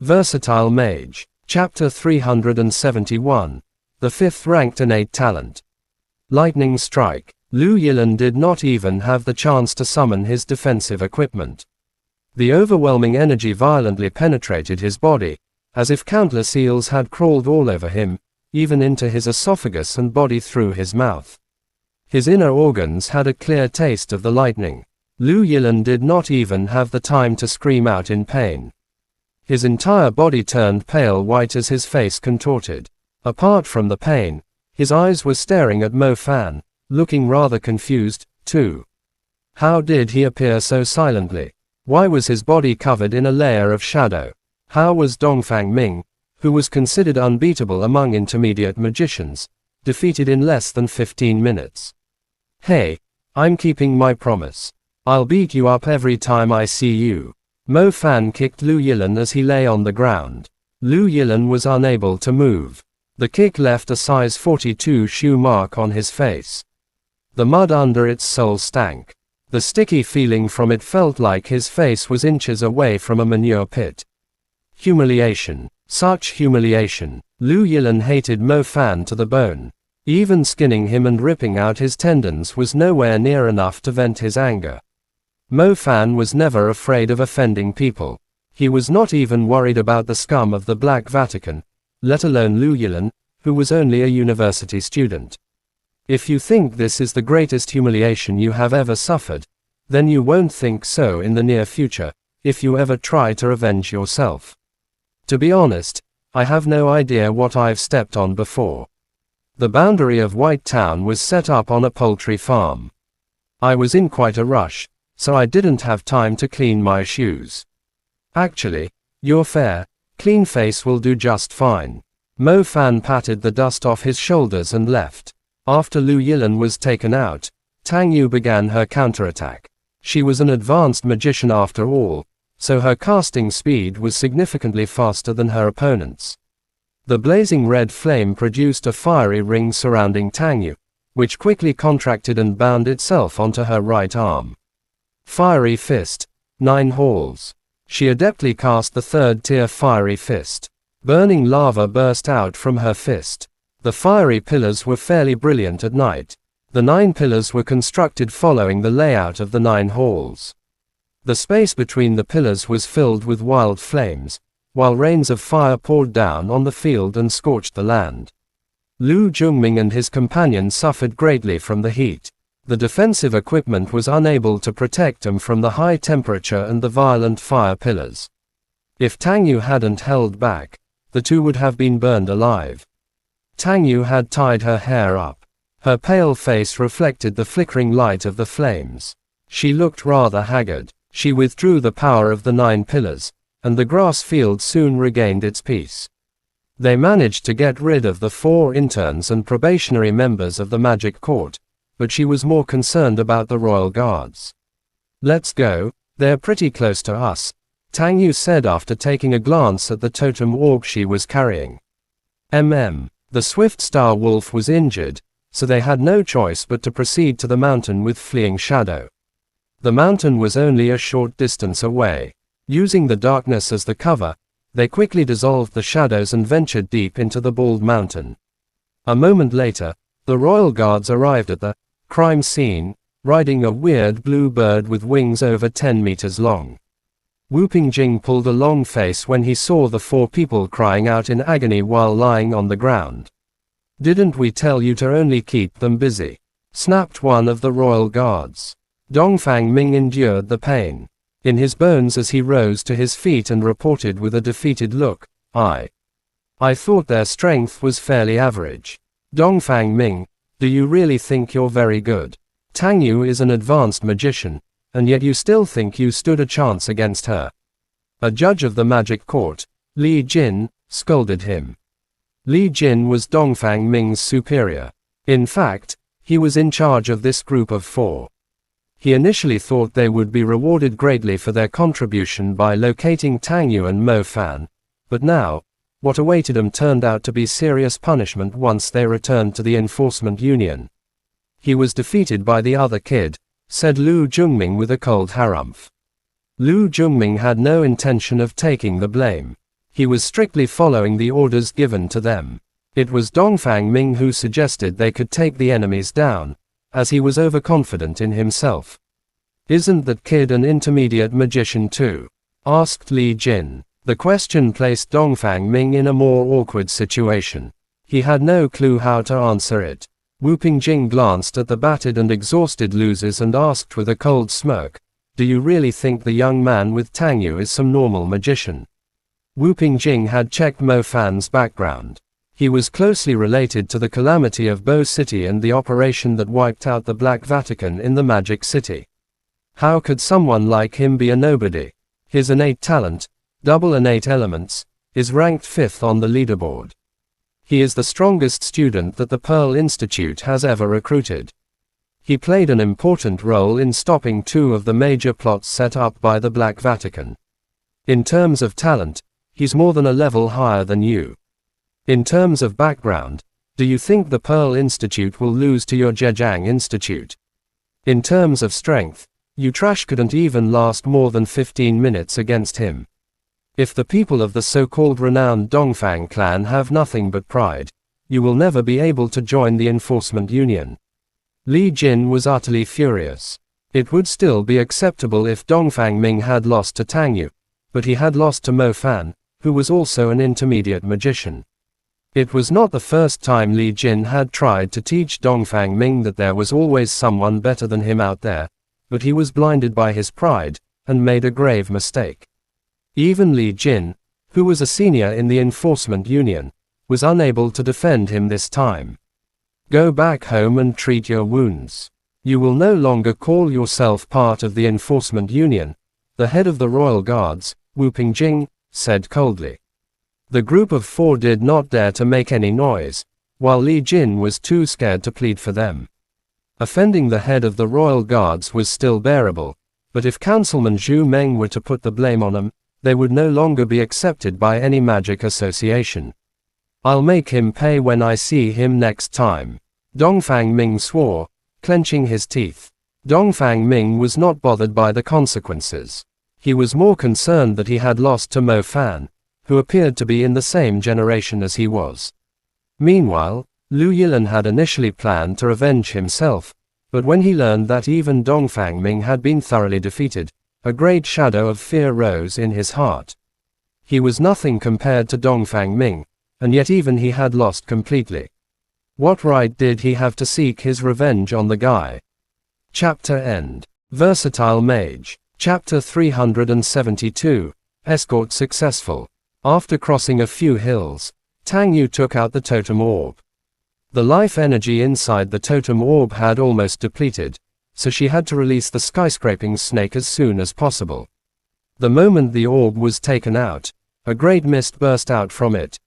Versatile Mage. Chapter 371. The 5th Ranked Innate Talent. Lightning Strike. Lu Yilan did not even have the chance to summon his defensive equipment. The overwhelming energy violently penetrated his body, as if countless eels had crawled all over him, even into his esophagus and body through his mouth. His inner organs had a clear taste of the lightning. Lu Yilan did not even have the time to scream out in pain. His entire body turned pale white as his face contorted. Apart from the pain, his eyes were staring at Mo Fan, looking rather confused, too. How did he appear so silently? Why was his body covered in a layer of shadow? How was Dongfang Ming, who was considered unbeatable among intermediate magicians, defeated in less than 15 minutes? Hey, I'm keeping my promise. I'll beat you up every time I see you. Mo Fan kicked Lu Yilan as he lay on the ground. Lu Yilan was unable to move. The kick left a size 42 shoe mark on his face. The mud under its sole stank. The sticky feeling from it felt like his face was inches away from a manure pit. Humiliation. Such humiliation. Lu Yilan hated Mo Fan to the bone. Even skinning him and ripping out his tendons was nowhere near enough to vent his anger. Mo Fan was never afraid of offending people. He was not even worried about the scum of the Black Vatican, let alone Lu Yilan, who was only a university student. If you think this is the greatest humiliation you have ever suffered, then you won't think so in the near future, if you ever try to revenge yourself. To be honest, I have no idea what I've stepped on before. The boundary of White Town was set up on a poultry farm. I was in quite a rush, so I didn't have time to clean my shoes. Actually, your fair, clean face will do just fine. Mo Fan patted the dust off his shoulders and left. After Lu Yilan was taken out, Tang Yu began her counterattack. She was an advanced magician after all, so her casting speed was significantly faster than her opponent's. The blazing red flame produced a fiery ring surrounding Tang Yu, which quickly contracted and bound itself onto her right arm. Fiery Fist. 9 halls. She adeptly cast the 3rd tier Fiery Fist. Burning lava burst out from her fist. The fiery pillars were fairly brilliant at night. The 9 pillars were constructed following the layout of the 9 halls. The space between the pillars was filled with wild flames, while rains of fire poured down on the field and scorched the land. Lu Jungming and his companions suffered greatly from the heat. The defensive equipment was unable to protect them from the high temperature and the violent fire pillars. If Tang Yu hadn't held back, the two would have been burned alive. Tang Yu had tied her hair up. Her pale face reflected the flickering light of the flames. She looked rather haggard. She withdrew the power of the 9 pillars, and the grass field soon regained its peace. They managed to get rid of the 4 interns and probationary members of the Magic Court, but she was more concerned about the royal guards. Let's go, they're pretty close to us, Tang Yu said after taking a glance at the totem orb she was carrying. The swift star wolf was injured, so they had no choice but to proceed to the mountain with fleeing shadow. The mountain was only a short distance away. Using the darkness as the cover, they quickly dissolved the shadows and ventured deep into the bald mountain. A moment later, the royal guards arrived at the crime scene, riding a weird blue bird with wings over 10 meters long. Wu Pingjing pulled a long face when he saw the 4 people crying out in agony while lying on the ground. Didn't we tell you to only keep them busy? Snapped one of the royal guards. Dongfang Ming endured the pain in his bones as he rose to his feet and reported with a defeated look, I thought their strength was fairly average. Dongfang Ming, do you really think you're very good? Tang Yu is an advanced magician, and yet you still think you stood a chance against her. A judge of the Magic Court, Li Jin, scolded him. Li Jin was Dongfang Ming's superior. In fact, he was in charge of this group of 4. He initially thought they would be rewarded greatly for their contribution by locating Tang Yu and Mo Fan, but now, what awaited them turned out to be serious punishment once they returned to the enforcement union. He was defeated by the other kid, said Lu Jungming with a cold harumph. Lu Jungming had no intention of taking the blame. He was strictly following the orders given to them. It was Dongfang Ming who suggested they could take the enemies down, as he was overconfident in himself. "Isn't that kid an intermediate magician too?" asked Li Jin. The question placed Dongfang Ming in a more awkward situation. He had no clue how to answer it. Wu Pingjing glanced at the battered and exhausted losers and asked with a cold smirk, "Do you really think the young man with Tangyu is some normal magician?" Wu Pingjing had checked Mo Fan's background. He was closely related to the calamity of Bo City and the operation that wiped out the Black Vatican in the Magic City. How could someone like him be a nobody? His innate talent, double innate elements, is ranked 5th on the leaderboard. He is the strongest student that the Pearl Institute has ever recruited. He played an important role in stopping 2 of the major plots set up by the Black Vatican. In terms of talent, he's more than a level higher than you. In terms of background, do you think the Pearl Institute will lose to your Zhejiang Institute? In terms of strength, you trash couldn't even last more than 15 minutes against him. If the people of the so-called renowned Dongfang clan have nothing but pride, you will never be able to join the enforcement union. Li Jin was utterly furious. It would still be acceptable if Dongfang Ming had lost to Tangyu, but he had lost to Mo Fan, who was also an intermediate magician. It was not the first time Li Jin had tried to teach Dongfang Ming that there was always someone better than him out there, but he was blinded by his pride, and made a grave mistake. Even Li Jin, who was a senior in the enforcement union, was unable to defend him this time. Go back home and treat your wounds. You will no longer call yourself part of the enforcement union, the head of the royal guards, Wu Pingjing, said coldly. The group of 4 did not dare to make any noise, while Li Jin was too scared to plead for them. Offending the head of the royal guards was still bearable, but if Councilman Zhu Meng were to put the blame on him, they would no longer be accepted by any magic association. I'll make him pay when I see him next time. Dongfang Ming swore, clenching his teeth. Dongfang Ming was not bothered by the consequences. He was more concerned that he had lost to Mo Fan, who appeared to be in the same generation as he was. Meanwhile, Lu Yilan had initially planned to revenge himself, but when he learned that even Dongfang Ming had been thoroughly defeated, a great shadow of fear rose in his heart. He was nothing compared to Dongfang Ming, and yet even he had lost completely. What right did he have to seek his revenge on the guy? Chapter End. Versatile Mage. Chapter 372. Escort successful. After crossing a few hills, Tang Yu took out the totem orb. The life energy inside the totem orb had almost depleted, so she had to release the skyscraping snake as soon as possible. The moment the orb was taken out, a great mist burst out from it.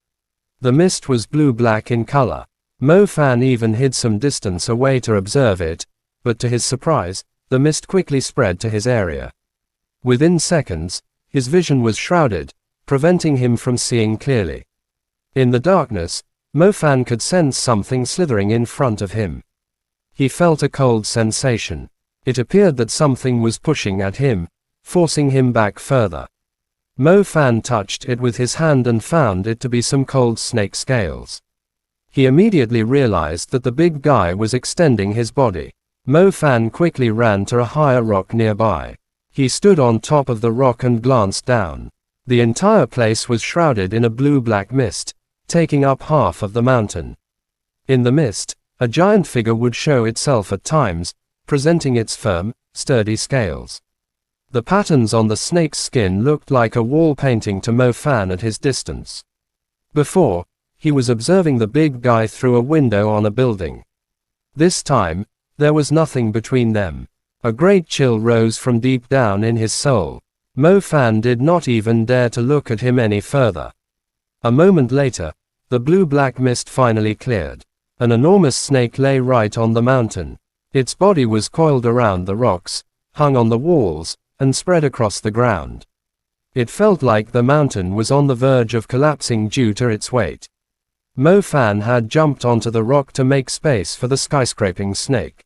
The mist was blue-black in color. Mo Fan even hid some distance away to observe it, but to his surprise, the mist quickly spread to his area. Within seconds, his vision was shrouded, preventing him from seeing clearly. In the darkness, Mo Fan could sense something slithering in front of him. He felt a cold sensation. It appeared that something was pushing at him, forcing him back further. Mo Fan touched it with his hand and found it to be some cold snake scales. He immediately realized that the big guy was extending his body. Mo Fan quickly ran to a higher rock nearby. He stood on top of the rock and glanced down. The entire place was shrouded in a blue-black mist, taking up half of the mountain. In the mist, a giant figure would show itself at times, presenting its firm, sturdy scales. The patterns on the snake's skin looked like a wall painting to Mo Fan at his distance. Before, he was observing the big guy through a window on a building. This time, there was nothing between them. A great chill rose from deep down in his soul. Mo Fan did not even dare to look at him any further. A moment later, the blue-black mist finally cleared. An enormous snake lay right on the mountain. Its body was coiled around the rocks, hung on the walls, and spread across the ground. It felt like the mountain was on the verge of collapsing due to its weight. Mo Fan had jumped onto the rock to make space for the skyscraping snake.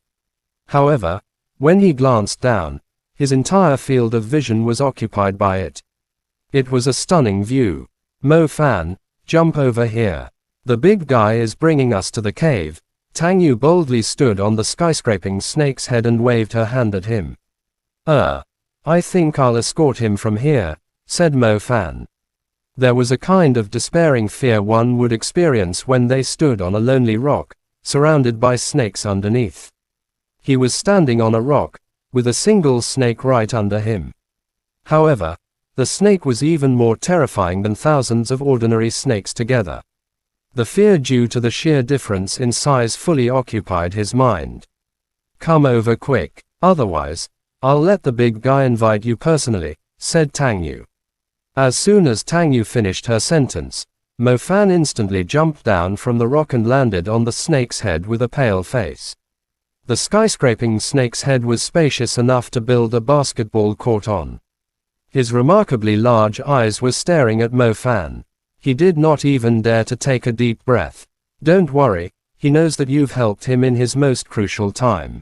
However, when he glanced down, his entire field of vision was occupied by it. It was a stunning view. Mo Fan, jump over here. The big guy is bringing us to the cave. Tang Yu boldly stood on the skyscraping snake's head and waved her hand at him. I think I'll escort him from here, said Mo Fan. There was a kind of despairing fear one would experience when they stood on a lonely rock, surrounded by snakes underneath. He was standing on a rock, with a single snake right under him. However, the snake was even more terrifying than thousands of ordinary snakes together. The fear due to the sheer difference in size fully occupied his mind. Come over quick, otherwise, I'll let the big guy invite you personally, said Tang Yu. As soon as Tang Yu finished her sentence, Mo Fan instantly jumped down from the rock and landed on the snake's head with a pale face. The skyscraping snake's head was spacious enough to build a basketball court on. His remarkably large eyes were staring at Mo Fan. He did not even dare to take a deep breath. Don't worry, he knows that you've helped him in his most crucial time.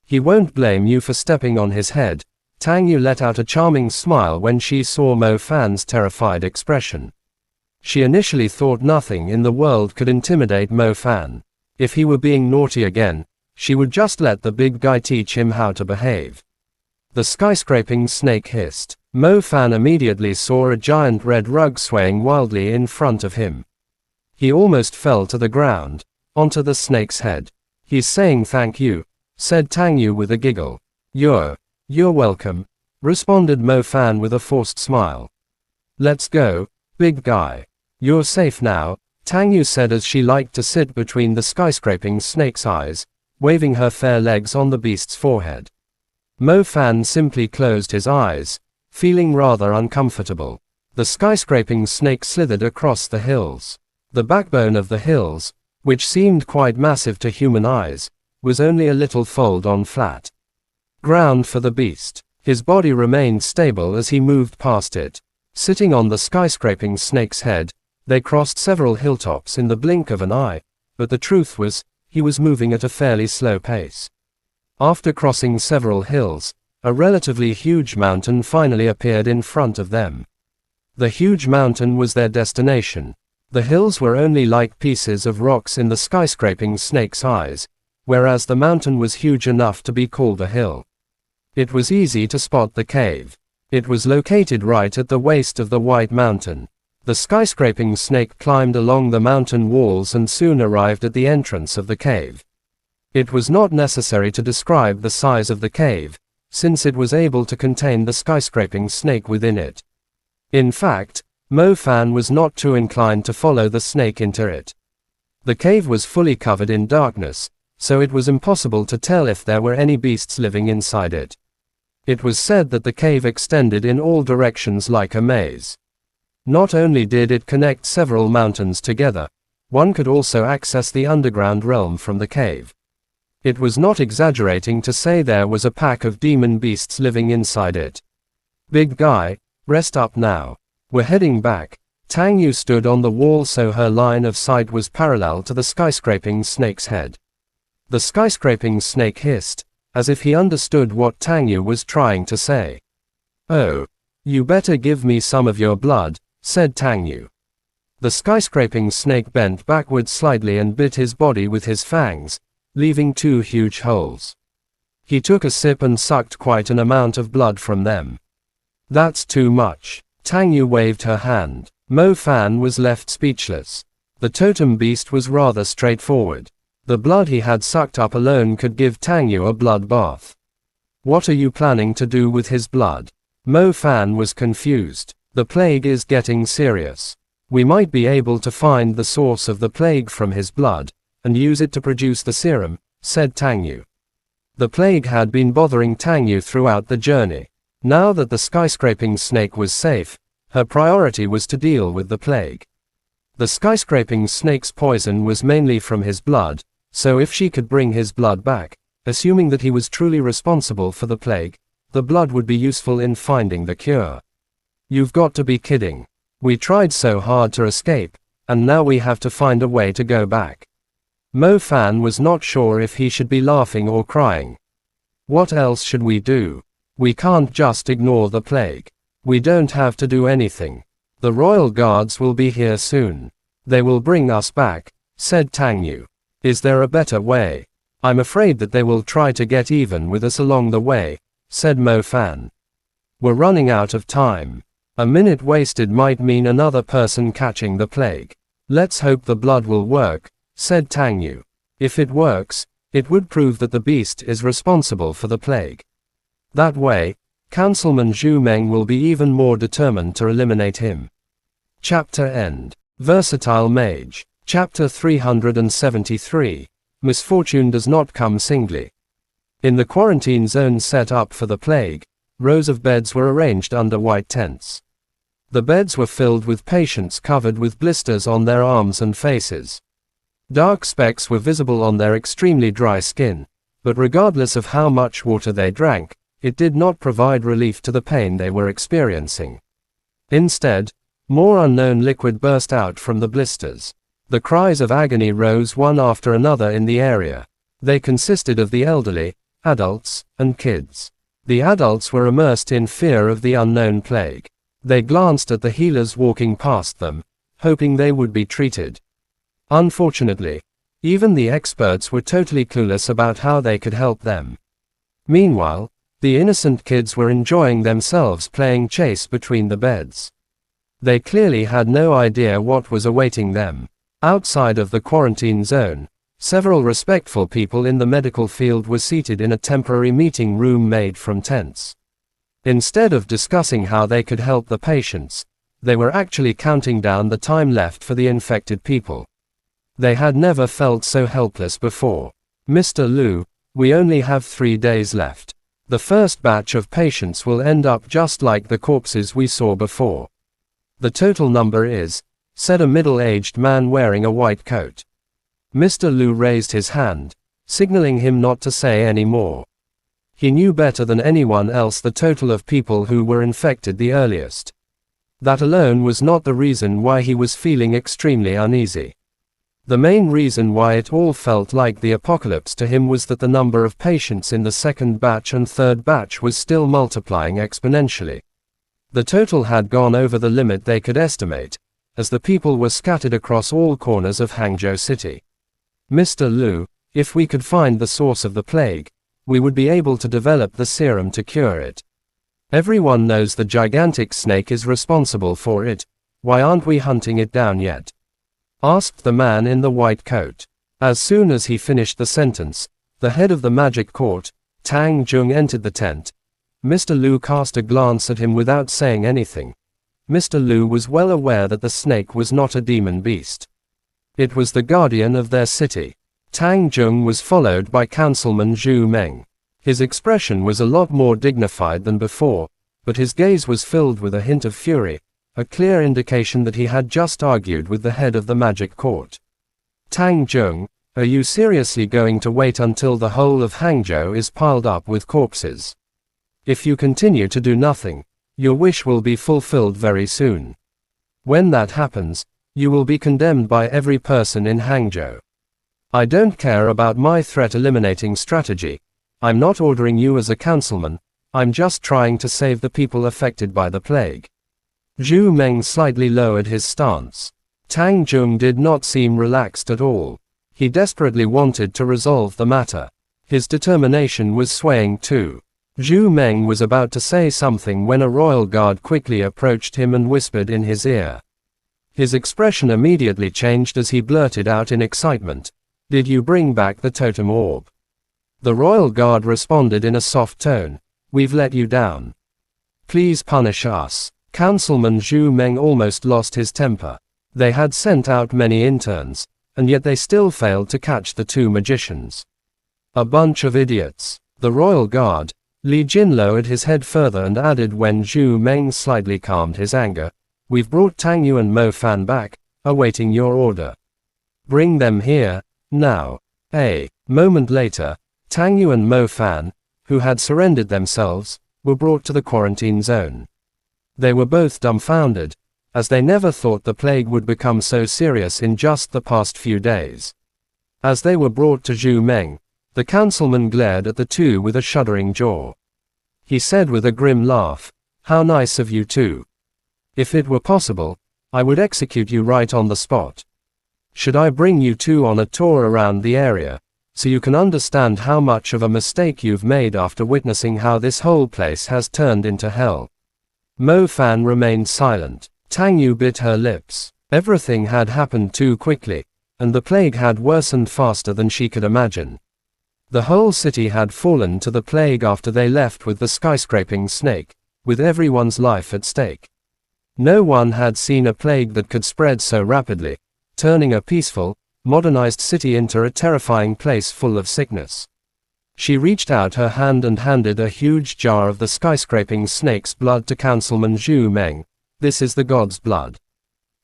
He won't blame you for stepping on his head. Tang Yu let out a charming smile when she saw Mo Fan's terrified expression. She initially thought nothing in the world could intimidate Mo Fan. If he were being naughty again, she would just let the big guy teach him how to behave. The skyscraping snake hissed. Mo Fan immediately saw a giant red rug swaying wildly in front of him. He almost fell to the ground, onto the snake's head. He's saying thank you, said Tang Yu with a giggle. You're welcome, responded Mo Fan with a forced smile. Let's go, big guy. You're safe now, Tang Yu said as she liked to sit between the skyscraping snake's eyes, waving her fair legs on the beast's forehead. Mo Fan simply closed his eyes, feeling rather uncomfortable. The skyscraping snake slithered across the hills. The backbone of the hills, which seemed quite massive to human eyes, was only a little fold on flat ground for the beast. His body remained stable as he moved past it. Sitting on the skyscraping snake's head, they crossed several hilltops in the blink of an eye, but the truth was, he was moving at a fairly slow pace. After crossing several hills, a relatively huge mountain finally appeared in front of them. The huge mountain was their destination. The hills were only like pieces of rocks in the skyscraping snake's eyes, whereas the mountain was huge enough to be called a hill. It was easy to spot the cave. It was located right at the waist of the White Mountain. The skyscraping snake climbed along the mountain walls and soon arrived at the entrance of the cave. It was not necessary to describe the size of the cave, since it was able to contain the skyscraping snake within it. In fact, Mo Fan was not too inclined to follow the snake into it. The cave was fully covered in darkness, so it was impossible to tell if there were any beasts living inside it. It was said that the cave extended in all directions like a maze. Not only did it connect several mountains together, one could also access the underground realm from the cave. It was not exaggerating to say there was a pack of demon beasts living inside it. Big guy, rest up now. We're heading back. Tang Yu stood on the wall so her line of sight was parallel to the skyscraping snake's head. The skyscraping snake hissed, as if he understood what Tang Yu was trying to say. Oh, you better give me some of your blood, said Tang Yu. The skyscraping snake bent backward slightly and bit his body with his fangs, leaving 2 huge holes. He took a sip and sucked quite an amount of blood from them. That's too much. Tang Yu waved her hand. Mo Fan was left speechless. The totem beast was rather straightforward. The blood he had sucked up alone could give Tang Yu a blood bath. What are you planning to do with his blood? Mo Fan was confused. The plague is getting serious. We might be able to find the source of the plague from his blood, and use it to produce the serum, said Tang Yu. The plague had been bothering Tang Yu throughout the journey. Now that the skyscraping snake was safe, her priority was to deal with the plague. The skyscraping snake's poison was mainly from his blood, so if she could bring his blood back, assuming that he was truly responsible for the plague, the blood would be useful in finding the cure. You've got to be kidding. We tried so hard to escape, and now we have to find a way to go back. Mo Fan was not sure if he should be laughing or crying. What else should we do? We can't just ignore the plague. We don't have to do anything. The royal guards will be here soon. They will bring us back, said Tang Yu. Is there a better way? I'm afraid that they will try to get even with us along the way, said Mo Fan. We're running out of time. A minute wasted might mean another person catching the plague. Let's hope the blood will work, said Tang Yu. If it works, it would prove that the beast is responsible for the plague. That way, Councilman Zhu Meng will be even more determined to eliminate him. Chapter End. Versatile Mage. Chapter 373. Misfortune does not come singly. In the quarantine zone set up for the plague, rows of beds were arranged under white tents. The beds were filled with patients covered with blisters on their arms and faces. Dark specks were visible on their extremely dry skin, but regardless of how much water they drank, it did not provide relief to the pain they were experiencing. Instead, more unknown liquid burst out from the blisters. The cries of agony rose one after another in the area. They consisted of the elderly, adults, and kids. The adults were immersed in fear of the unknown plague. They glanced at the healers walking past them, hoping they would be treated. Unfortunately, even the experts were totally clueless about how they could help them. Meanwhile, the innocent kids were enjoying themselves playing chase between the beds. They clearly had no idea what was awaiting them. Outside of the quarantine zone, several respectful people in the medical field were seated in a temporary meeting room made from tents. Instead of discussing how they could help the patients, they were actually counting down the time left for the infected people. They had never felt so helpless before. Mr. Liu, we only have 3 days left. The first batch of patients will end up just like the corpses we saw before. The total number is, said a middle-aged man wearing a white coat. Mr. Liu raised his hand, signaling him not to say any more. He knew better than anyone else the total of people who were infected the earliest. That alone was not the reason why he was feeling extremely uneasy. The main reason why it all felt like the apocalypse to him was that the number of patients in the second batch and third batch was still multiplying exponentially. The total had gone over the limit they could estimate, as the people were scattered across all corners of Hangzhou City. Mr. Liu, if we could find the source of the plague, we would be able to develop the serum to cure it. Everyone knows the gigantic snake is responsible for it. Why aren't we hunting it down yet? Asked the man in the white coat. As soon as he finished the sentence, the head of the magic court, Tang Jung, entered the tent. Mr. Liu cast a glance at him without saying anything. Mr. Liu was well aware that the snake was not a demon beast. It was the guardian of their city. Tang Jung was followed by Councilman Zhu Meng. His expression was a lot more dignified than before, but his gaze was filled with a hint of fury, a clear indication that he had just argued with the head of the magic court. Tang Jung, are you seriously going to wait until the whole of Hangzhou is piled up with corpses? If you continue to do nothing, your wish will be fulfilled very soon. When that happens, you will be condemned by every person in Hangzhou. I don't care about my threat eliminating strategy. I'm not ordering you as a councilman, I'm just trying to save the people affected by the plague. Zhu Meng slightly lowered his stance. Tang Jung did not seem relaxed at all. He desperately wanted to resolve the matter. His determination was swaying too. Zhu Meng was about to say something when a royal guard quickly approached him and whispered in his ear. His expression immediately changed as he blurted out in excitement, "Did you bring back the totem orb?" The royal guard responded in a soft tone, "We've let you down. Please punish us." Councilman Zhu Meng almost lost his temper. They had sent out many interns, and yet they still failed to catch the 2 magicians. A bunch of idiots. The royal guard, Li Jin, lowered his head further and added when Zhu Meng slightly calmed his anger, "We've brought Tang Yu and Mo Fan back, awaiting your order. Bring them here, now." A moment later, Tang Yu and Mo Fan, who had surrendered themselves, were brought to the quarantine zone. They were both dumbfounded, as they never thought the plague would become so serious in just the past few days. As they were brought to Zhu Meng, the councilman glared at the 2 with a shuddering jaw. He said with a grim laugh, "How nice of you two. If it were possible, I would execute you right on the spot. Should I bring you two on a tour around the area, so you can understand how much of a mistake you've made after witnessing how this whole place has turned into hell? Mo Fan remained silent. Tang Yu bit her lips. Everything had happened too quickly, and the plague had worsened faster than she could imagine. The whole city had fallen to the plague after they left with the skyscraping snake, with everyone's life at stake. No one had seen a plague that could spread so rapidly, turning a peaceful, modernized city into a terrifying place full of sickness. She reached out her hand and handed a huge jar of the skyscraping snake's blood to Councilman Zhu Meng. This is the god's blood.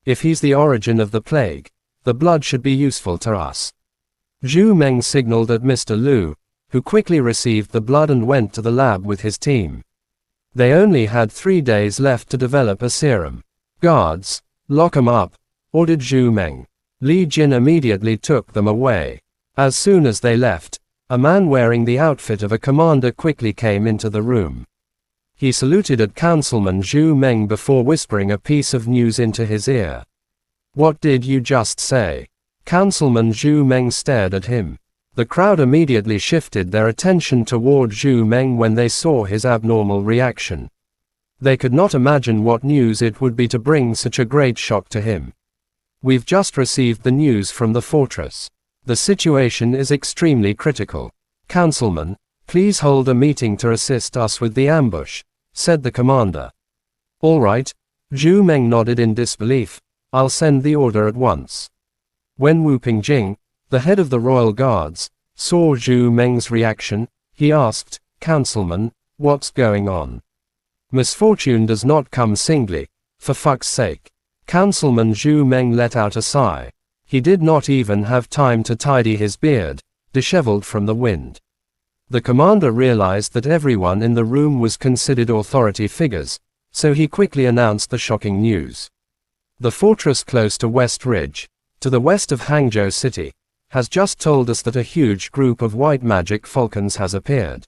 If he's the origin of the plague, the blood should be useful to us. Zhu Meng signaled at Mr. Lu, who quickly received the blood and went to the lab with his team. They only had 3 days left to develop a serum. Guards, lock 'em up, ordered Zhu Meng. Li Jin immediately took them away. As soon as they left, a man wearing the outfit of a commander quickly came into the room. He saluted at Councilman Zhu Meng before whispering a piece of news into his ear. What did you just say? Councilman Zhu Meng stared at him. The crowd immediately shifted their attention toward Zhu Meng when they saw his abnormal reaction. They could not imagine what news it would be to bring such a great shock to him. We've just received the news from the fortress. The situation is extremely critical. Councilman, please hold a meeting to assist us with the ambush, said the commander. All right, Zhu Meng nodded in disbelief. I'll send the order at once. When Wu Pingjing, the head of the royal guards, saw Zhu Meng's reaction, he asked, Councilman, what's going on? Misfortune does not come singly, for fuck's sake. Councilman Zhu Meng let out a sigh. He did not even have time to tidy his beard, disheveled from the wind. The commander realized that everyone in the room was considered authority figures, so he quickly announced the shocking news. The fortress close to West Ridge, to the west of Hangzhou City, has just told us that a huge group of white magic falcons has appeared.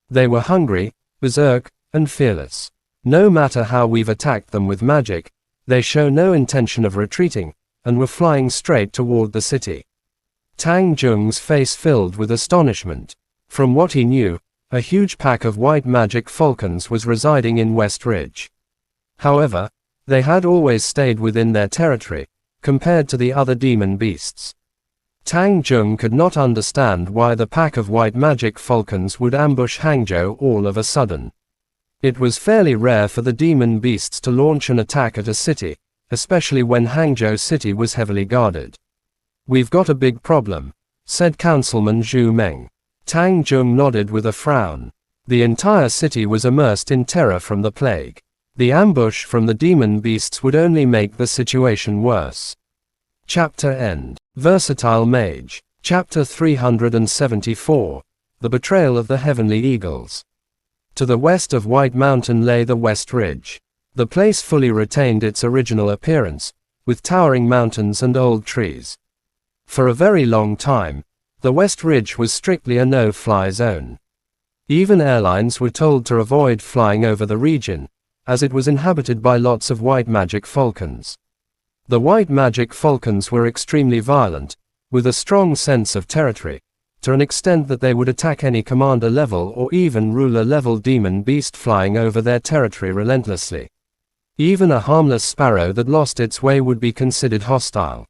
They were hungry, berserk, and fearless. No matter how we've attacked them with magic, they show no intention of retreating, and were flying straight toward the city. Tang Zheng's face filled with astonishment. From what he knew, a huge pack of white magic falcons was residing in West Ridge. However, they had always stayed within their territory, compared to the other demon beasts. Tang Zheng could not understand why the pack of white magic falcons would ambush Hangzhou all of a sudden. It was fairly rare for the demon beasts to launch an attack at a city, especially when Hangzhou City was heavily guarded. We've got a big problem, said Councilman Zhu Meng. Tang Zheng nodded with a frown. The entire city was immersed in terror from the plague. The ambush from the demon beasts would only make the situation worse. Chapter End. Versatile Mage. Chapter 374. The Betrayal of the Heavenly Eagles. To the west of White Mountain lay the West Ridge. The place fully retained its original appearance, with towering mountains and old trees. For a very long time, the West Ridge was strictly a no-fly zone. Even airlines were told to avoid flying over the region, as it was inhabited by lots of white magic falcons. The white magic falcons were extremely violent, with a strong sense of territory, to an extent that they would attack any commander level or even ruler level demon beast flying over their territory relentlessly. Even a harmless sparrow that lost its way would be considered hostile.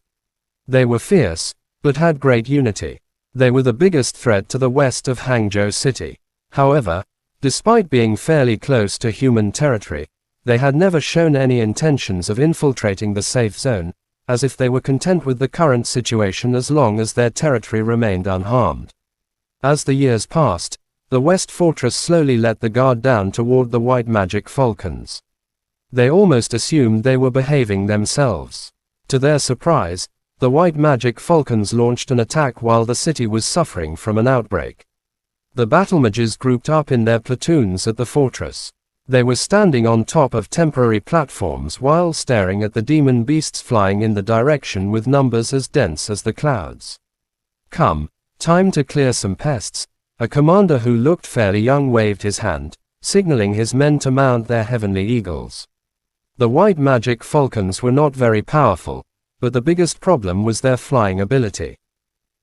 They were fierce, but had great unity. They were the biggest threat to the west of Hangzhou City. However, despite being fairly close to human territory, they had never shown any intentions of infiltrating the safe zone, as if they were content with the current situation as long as their territory remained unharmed. As the years passed, the West Fortress slowly let the guard down toward the white magic falcons. They almost assumed they were behaving themselves. To their surprise, the white magic falcons launched an attack while the city was suffering from an outbreak. The battle mages grouped up in their platoons at the fortress. They were standing on top of temporary platforms while staring at the demon beasts flying in the direction with numbers as dense as the clouds. Come, time to clear some pests. A commander who looked fairly young waved his hand, signaling his men to mount their heavenly eagles. The white magic falcons were not very powerful, but the biggest problem was their flying ability.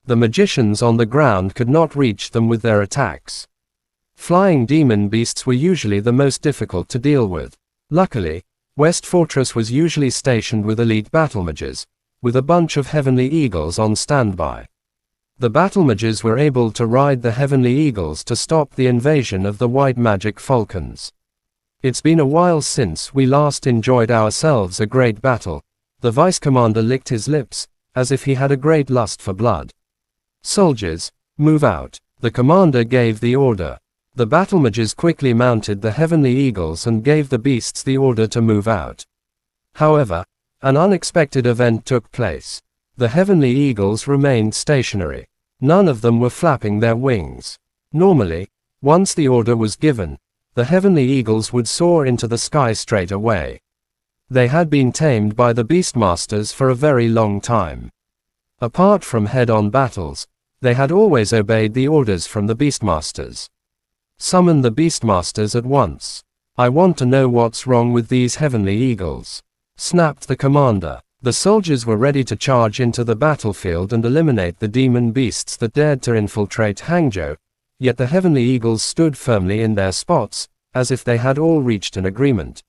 The magicians on the ground could not reach them with their attacks. Flying demon beasts were usually the most difficult to deal with. Luckily, West Fortress was usually stationed with elite battle mages, with a bunch of heavenly eagles on standby. The battle mages were able to ride the heavenly eagles to stop the invasion of the white magic falcons. It's been a while since we last enjoyed ourselves a great battle. The vice commander licked his lips, as if he had a great lust for blood. Soldiers, move out. The commander gave the order. The battle mages quickly mounted the heavenly eagles and gave the beasts the order to move out. However, an unexpected event took place. The heavenly eagles remained stationary. None of them were flapping their wings. Normally, once the order was given, the heavenly eagles would soar into the sky straight away. They had been tamed by the beastmasters for a very long time. Apart from head-on battles, they had always obeyed the orders from the beastmasters. Summon the beastmasters at once. I want to know what's wrong with these heavenly eagles, snapped the commander. The soldiers were ready to charge into the battlefield and eliminate the demon beasts that dared to infiltrate Hangzhou, yet the heavenly eagles stood firmly in their spots, as if they had all reached an agreement.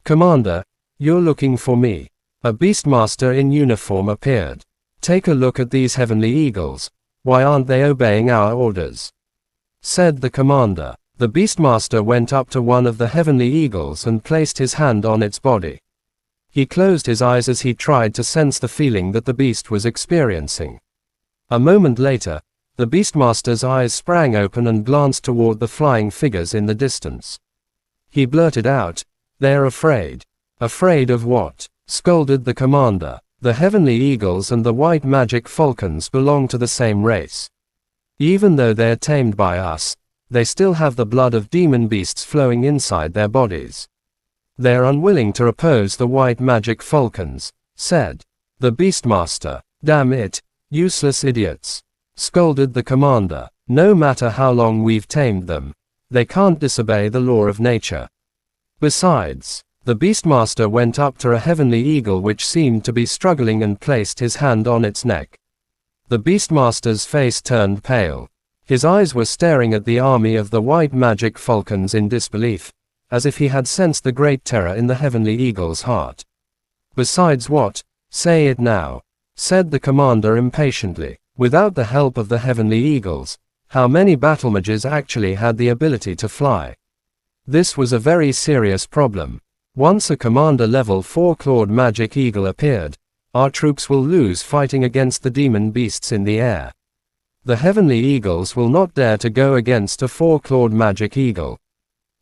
Commander, you're looking for me. A beastmaster in uniform appeared. Take a look at these heavenly eagles. Why aren't they obeying our orders? Said the commander. The beastmaster went up to one of the heavenly eagles and placed his hand on its body. He closed his eyes as he tried to sense the feeling that the beast was experiencing. A moment later, the beastmaster's eyes sprang open and glanced toward the flying figures in the distance. He blurted out, "They're afraid." "Afraid of what?" scolded the commander. The heavenly eagles and the white magic falcons belong to the same race. Even though they're tamed by us, they still have the blood of demon beasts flowing inside their bodies. They're unwilling to oppose the white magic falcons, said the beastmaster. "Damn it, useless idiots," scolded the commander. "No matter how long we've tamed them, they can't disobey the law of nature. Besides," the beastmaster went up to a heavenly eagle which seemed to be struggling and placed his hand on its neck. The beastmaster's face turned pale. His eyes were staring at the army of the white magic falcons in disbelief, as if he had sensed the great terror in the heavenly eagle's heart. "Besides what? Say it now," said the commander impatiently. Without the help of the heavenly eagles, how many battle mages actually had the ability to fly? This was a very serious problem. Once a commander level 4 clawed magic eagle appeared, our troops will lose fighting against the demon beasts in the air. The heavenly eagles will not dare to go against a 4-clawed magic eagle,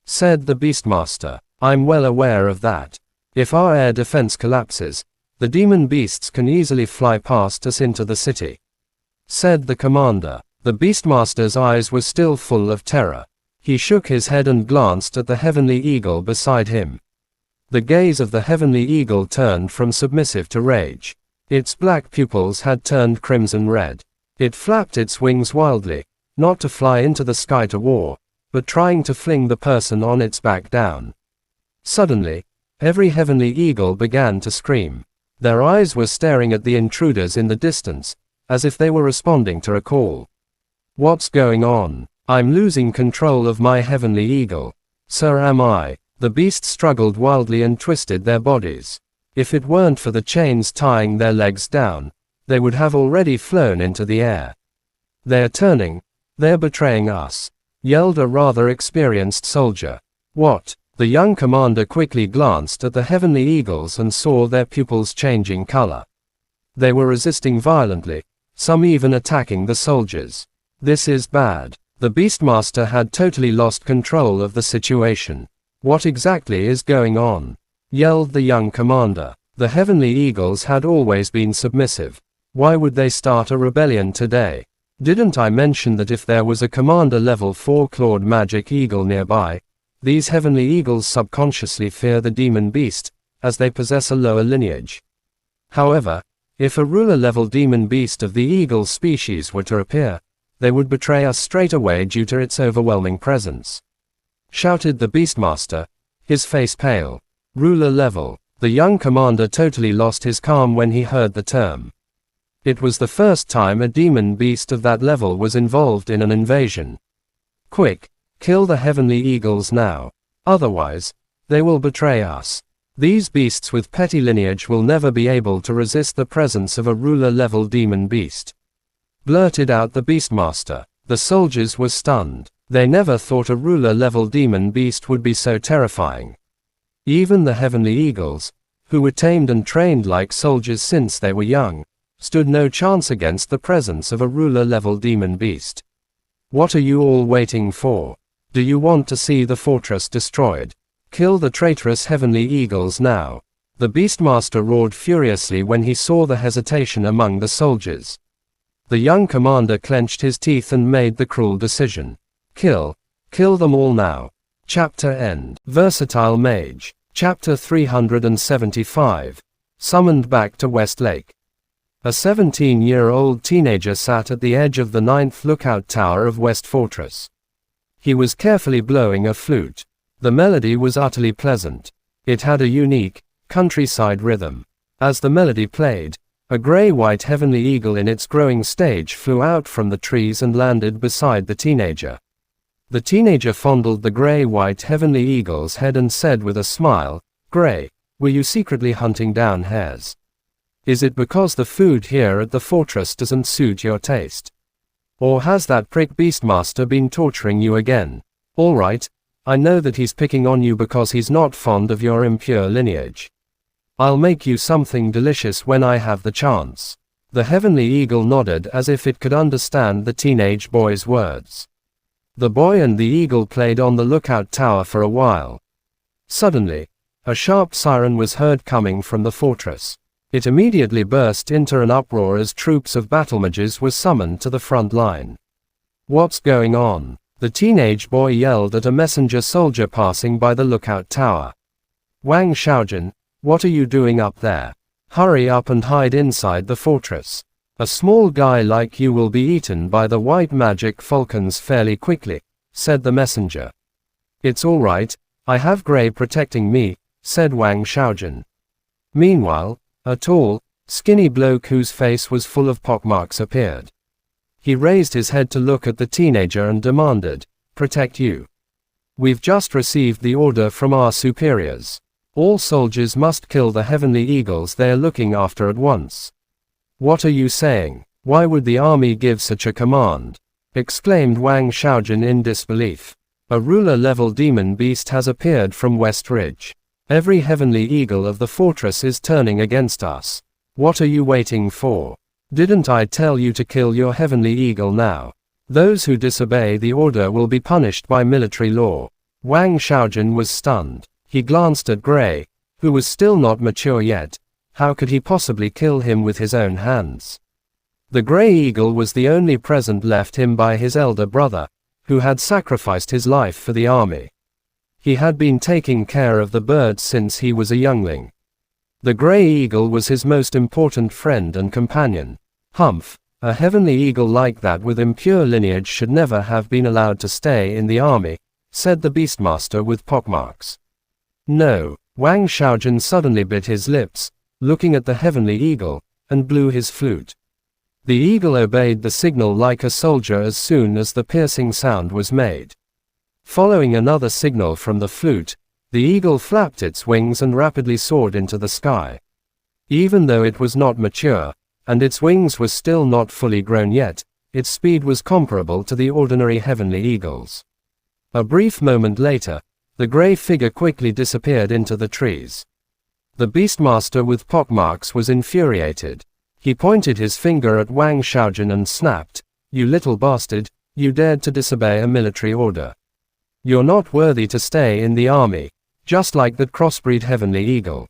said the beastmaster. "I'm well aware of that. If our air defense collapses, the demon beasts can easily fly past us into the city," said the commander. The beastmaster's eyes were still full of terror. He shook his head and glanced at the heavenly eagle beside him. The gaze of the heavenly eagle turned from submissive to rage. Its black pupils had turned crimson red. It flapped its wings wildly, not to fly into the sky to war, but trying to fling the person on its back down. Suddenly, every heavenly eagle began to scream. Their eyes were staring at the intruders in the distance, as if they were responding to a call. "What's going on? I'm losing control of my heavenly eagle. So am I." The beasts struggled wildly and twisted their bodies. If it weren't for the chains tying their legs down, they would have already flown into the air. "They're turning. They're betraying us," yelled a rather experienced soldier. "What?" The young commander quickly glanced at the heavenly eagles and saw their pupils changing color. They were resisting violently, some even attacking the soldiers. "This is bad." The beastmaster had totally lost control of the situation. "What exactly is going on?" yelled the young commander. The heavenly eagles had always been submissive. Why would they start a rebellion today? Didn't I mention that if there was a commander level 4 clawed magic eagle nearby, these heavenly eagles subconsciously fear the demon beast, as they possess a lower lineage? However, if a ruler level demon beast of the eagle species were to appear, they would betray us straight away due to its overwhelming presence, shouted the beastmaster, his face pale. Ruler level. The young commander totally lost his calm when he heard the term. It was the first time a demon beast of that level was involved in an invasion. Quick, kill the heavenly eagles now. Otherwise, they will betray us. These beasts with petty lineage will never be able to resist the presence of a ruler-level demon beast. Blurted out the Beastmaster. The soldiers were stunned. They never thought a ruler-level demon beast would be so terrifying. Even the heavenly eagles, who were tamed and trained like soldiers since they were young, stood no chance against the presence of a ruler-level demon beast. What are you all waiting for? Do you want to see the fortress destroyed? Kill the traitorous heavenly eagles now. The Beastmaster roared furiously when he saw the hesitation among the soldiers. The young commander clenched his teeth and made the cruel decision. Kill them all now. Chapter end. Versatile Mage. Chapter 375. Summoned back to Westlake. A 17-year-old teenager sat at the edge of the 9th lookout tower of West Fortress. He was carefully blowing a flute. The melody was utterly pleasant. It had a unique, countryside rhythm. As the melody played, a gray-white heavenly eagle in its growing stage flew out from the trees and landed beside the teenager. The teenager fondled the gray-white heavenly eagle's head and said with a smile, "Gray, were you secretly hunting down hares? Is it because the food here at the fortress doesn't suit your taste? Or has that prick Beastmaster been torturing you again? All right, I know that he's picking on you because he's not fond of your impure lineage. I'll make you something delicious when I have the chance." The heavenly eagle nodded as if it could understand the teenage boy's words. The boy and the eagle played on the lookout tower for a while. Suddenly, a sharp siren was heard coming from the fortress. It immediately burst into an uproar as troops of battle mages were summoned to the front line. "What's going on?" the teenage boy yelled at a messenger soldier passing by the lookout tower. "Wang Xiaojun, what are you doing up there? Hurry up and hide inside the fortress. A small guy like you will be eaten by the white magic falcons fairly quickly," said the messenger. "It's all right, I have Gray protecting me," said Wang Xiaojun. Meanwhile, a tall, skinny bloke whose face was full of pockmarks appeared. He raised his head to look at the teenager and demanded, "Protect you? We've just received the order from our superiors. All soldiers must kill the heavenly eagles they are looking after at once." "What are you saying? Why would the army give such a command?" exclaimed Wang Xiaojun in disbelief. "A ruler-level demon beast has appeared from West Ridge. Every heavenly eagle of the fortress is turning against us. What are you waiting for? Didn't I tell you to kill your heavenly eagle now? Those who disobey the order will be punished by military law." Wang Xiaojun was stunned. He glanced at Gray, who was still not mature yet. How could he possibly kill him with his own hands? The Gray Eagle was the only present left him by his elder brother, who had sacrificed his life for the army. He had been taking care of the bird since he was a youngling. The Gray Eagle was his most important friend and companion. Humph, a heavenly eagle like that with impure lineage should never have been allowed to stay in the army, said the Beastmaster with pockmarks. No, Wang Xiaojun suddenly bit his lips, looking at the heavenly eagle, and blew his flute. The eagle obeyed the signal like a soldier as soon as the piercing sound was made. Following another signal from the flute, the eagle flapped its wings and rapidly soared into the sky. Even though it was not mature, and its wings were still not fully grown yet, its speed was comparable to the ordinary heavenly eagles. A brief moment later, the gray figure quickly disappeared into the trees. The Beastmaster with pockmarks was infuriated. He pointed his finger at Wang Xiaojun and snapped, "You little bastard, you dared to disobey a military order. You're not worthy to stay in the army, just like that crossbreed heavenly eagle.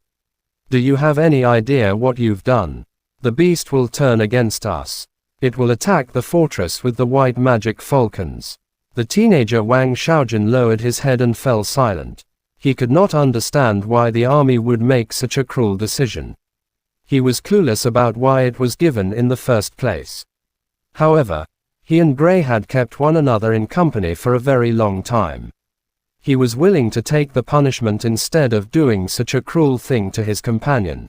Do you have any idea what you've done? The beast will turn against us. It will attack the fortress with the white magic falcons." The teenager Wang Xiaojun lowered his head and fell silent. He could not understand why the army would make such a cruel decision. He was clueless about why it was given in the first place. However, he and Gray had kept one another in company for a very long time. He was willing to take the punishment instead of doing such a cruel thing to his companion.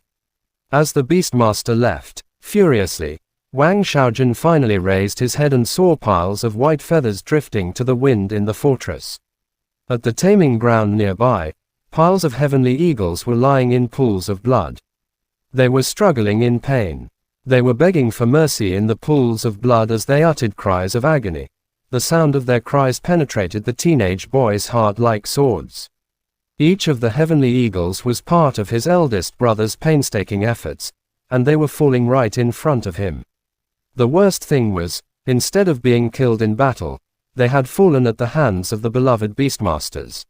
As the Beastmaster left, furiously, Wang Xiaojun finally raised his head and saw piles of white feathers drifting to the wind in the fortress. At the taming ground nearby, piles of heavenly eagles were lying in pools of blood. They were struggling in pain. They were begging for mercy in the pools of blood as they uttered cries of agony. The sound of their cries penetrated the teenage boy's heart like swords. Each of the heavenly eagles was part of his eldest brother's painstaking efforts, and they were falling right in front of him. The worst thing was, instead of being killed in battle, they had fallen at the hands of the beloved Beastmasters.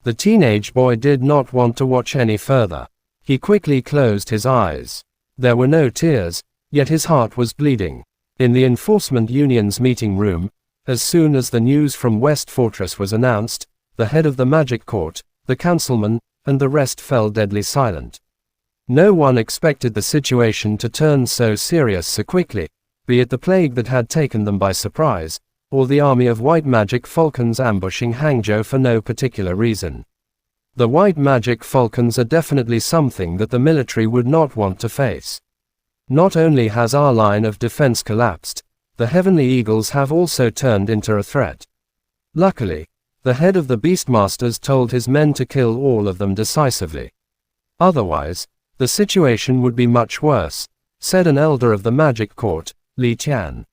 The teenage boy did not want to watch any further. He quickly closed his eyes. There were no tears, yet his heart was bleeding. In the Enforcement Union's meeting room, as soon as the news from West Fortress was announced, the head of the Magic Court, the councilman, and the rest fell deadly silent. No one expected the situation to turn so serious so quickly, be it the plague that had taken them by surprise, or the army of white magic falcons ambushing Hangzhou for no particular reason. The white magic falcons are definitely something that the military would not want to face. Not only has our line of defense collapsed, the heavenly eagles have also turned into a threat. Luckily, the head of the Beastmasters told his men to kill all of them decisively. Otherwise, the situation would be much worse, said an elder of the Magic Court, Li Tian.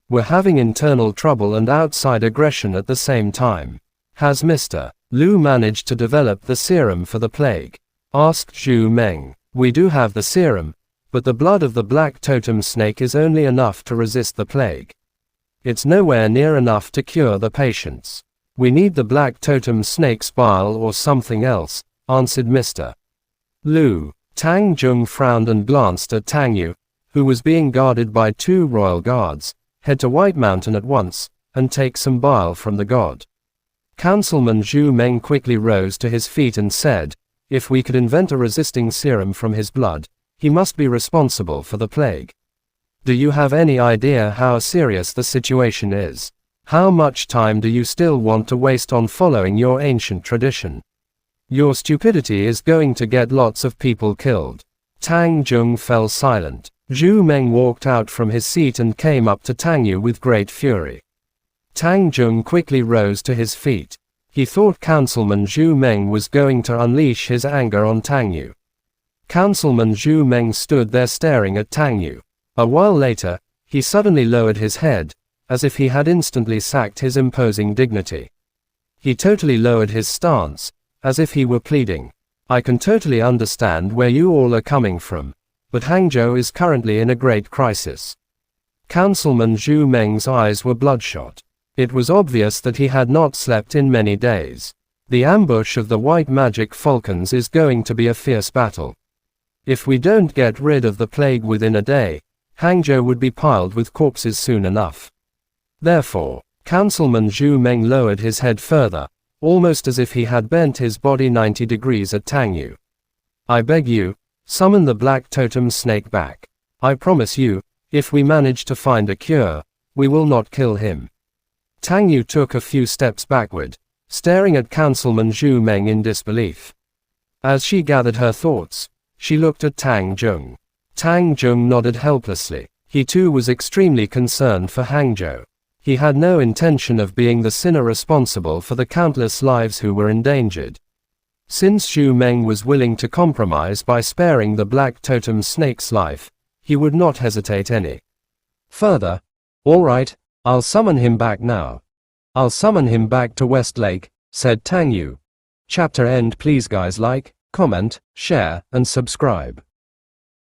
We're having internal trouble and outside aggression at the same time. Has Mr. Liu managed to develop the serum for the plague? Asked Zhu Meng. We do have the serum, but the blood of the black totem snake is only enough to resist the plague. It's nowhere near enough to cure the patients. We need the black totem snake's bile or something else, answered Mr. Liu. Tang Jung frowned and glanced at Tang Yu, who was being guarded by 2 royal guards. Head to White Mountain at once, and take some bile from the god. Councilman Zhu Meng quickly rose to his feet and said, if we could invent a resisting serum from his blood, he must be responsible for the plague. Do you have any idea how serious the situation is? How much time do you still want to waste on following your ancient tradition? Your stupidity is going to get lots of people killed. Tang Jung fell silent. Zhu Meng walked out from his seat and came up to Tang Yu with great fury. Tang Jung quickly rose to his feet. He thought Councilman Zhu Meng was going to unleash his anger on Tang Yu. Councilman Zhu Meng stood there staring at Tang Yu. A while later, he suddenly lowered his head, as if he had instantly sacked his imposing dignity. He totally lowered his stance, as if he were pleading. I can totally understand where you all are coming from, but Hangzhou is currently in a great crisis. Councilman Zhu Meng's eyes were bloodshot. It was obvious that he had not slept in many days. The ambush of the white magic falcons is going to be a fierce battle. If we don't get rid of the plague within a day, Hangzhou would be piled with corpses soon enough. Therefore, Councilman Zhu Meng lowered his head further, almost as if he had bent his body 90 degrees at Tang Yu. I beg you, summon the black totem snake back. I promise you, if we manage to find a cure, we will not kill him. Tang Yu took a few steps backward, staring at Councilman Zhu Meng in disbelief. As she gathered her thoughts, she looked at Tang Jung. Tang Jung nodded helplessly. He too was extremely concerned for Hangzhou. He had no intention of being the sinner responsible for the countless lives who were endangered. Since Zhu Meng was willing to compromise by sparing the black totem snake's life, he would not hesitate any further. All right, I'll summon him back now. I'll summon him back to Westlake, said Tang Yu. Chapter end. Please guys like, comment, share, and subscribe.